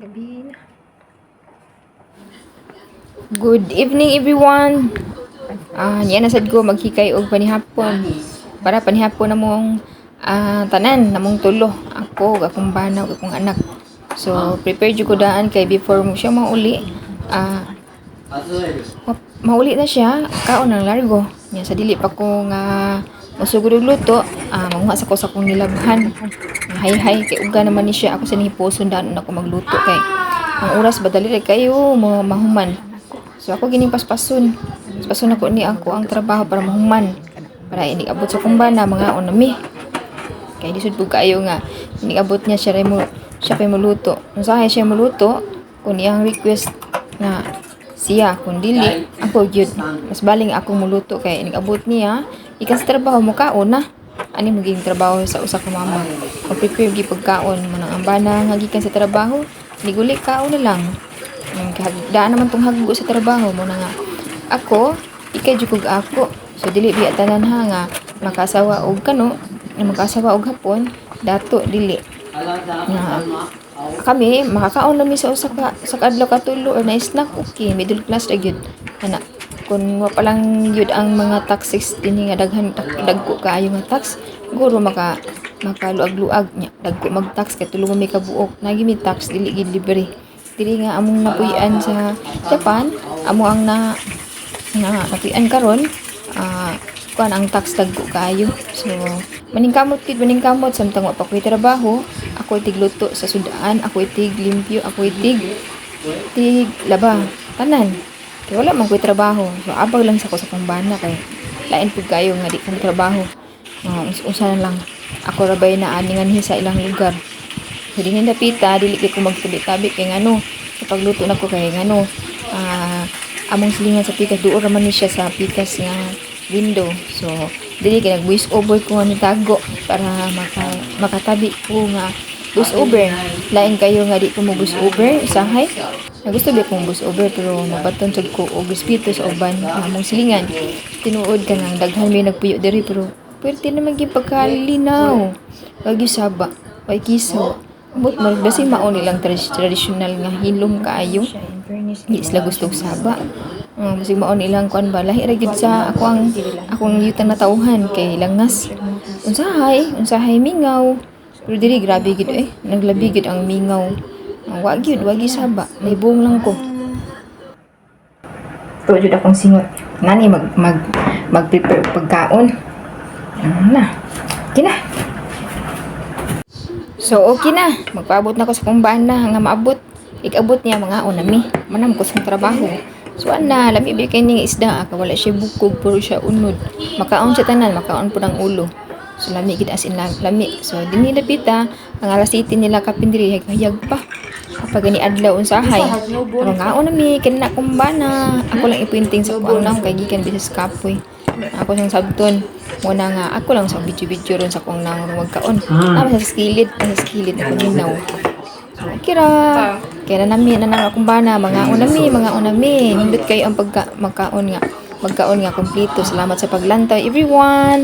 Gabi na. Good evening everyone. Yan nasad ko maghikay og panihapon. Para panihapon namong tanan namong tulo. Ako, akong bana, ug akong anak. So prepare jud ko daan kay before mo siya mauli. Mauli na siya, kaon ng largo. Nya sa dili pa ko nga masugod og luto, manguha sa ko sa kong nilabhan. Hay kay uga naman ni siya, ako sa nihiposon daan ako magluto kay ang oras ba dali kayo mo mahuman. So ako gining paspason. Paspason ako ni ako ang trabaho para mahuman. Para ini abot sa kumbana mga onami. Kay lisod pug kayo nga ini abot niya siya pa muluto. Unsahay siya muluto kun iyang request na siya kung dili ako gyud mas baling ako muluto kay ini abot niya ikan sa trabaho mo kaon na ani maging trabaho sa usa ka mama. Prepare gi pagkaon mo nang ambana nga gikan sa trabaho niguli kaon na lang. Daan naman tong haggo sa trabaho mo na nga ako ikay jud ako so dili biya tanan ha nga makasawa og kano makasawa og hapon dato dili nga kami makakaon lami sa usa ka sa adlaw ka tulo or na snack okay middle class ra gyud ana kun wa pa lang gyud ang mga taxes dinhi nga dagko kaayo nga tax siguro makaluag-luag nya dagko mag-tax kay tulo may kabuok nagi mi tax dili gid libre dili nga among napuy-an sa Japan amo ang napuy-an karon kuan ang tax dagko kaayo so maningkamot samtang wa pa ko'y trabaho ako itigluto sa sudaan ako itig limpyo ako itig laba tanan kay wala man ko'y trabaho so abag lang sa ko sa kumbana kay lain pud kayo nga di ko trabaho usa lang ako rabay na aningan sa ilang lugar so dinhi dapita dili ko magtabi-tabi kay ngano sa pagluto nako kay ngano among silingan sa pikas duol ra man ni siya sa pikas nga window so dili kay nag voice over ko ni tago para makatabi ko nga voice over lain kayo nga di ko mo voice over usahay gusto ba kong voice over pero mabaton sad ko og respeto sa uban among silingan tinuod ka nang daghan may nagpuyo diri pero pwerte naman gyud pagkalinaw wag saba wag kiso but magdasi mao nilang traditional nga hilom kaayo di sila gustong saba musig mao nilang kuan ba lahi ra gyud sa akong yutang na tawhan kay langas unsahay mingaw pero diri grabe gyud naglabi gyud ang mingaw wag saba may buong lang ko to jud akong singot nani mag prepare pagkaon na kina so okay na magpaabot na ko sa kumbana nga maabot ikabot niya mga onami manam ko sa trabaho so ana lami bi kay ning isda wala siya bukog pero siya unod makaon siya tanan makaon pud ang ulo so lami gid as in lami so dinhi dapita ang alas 7 nila kapindiri hayag pa kapag gani adlaw unsahay pero ngaon nami kinna kumbana ako lang ipuinting sa kuan nang kay gikan bisas kapoy ako sang sabton muna nga ako lang sa video ron sa kong nang magkaon sa skilid ako ninaw kira kaya nami akong bana mga unami nindot kayo ang magkaon nga kompleto salamat sa paglantaw everyone.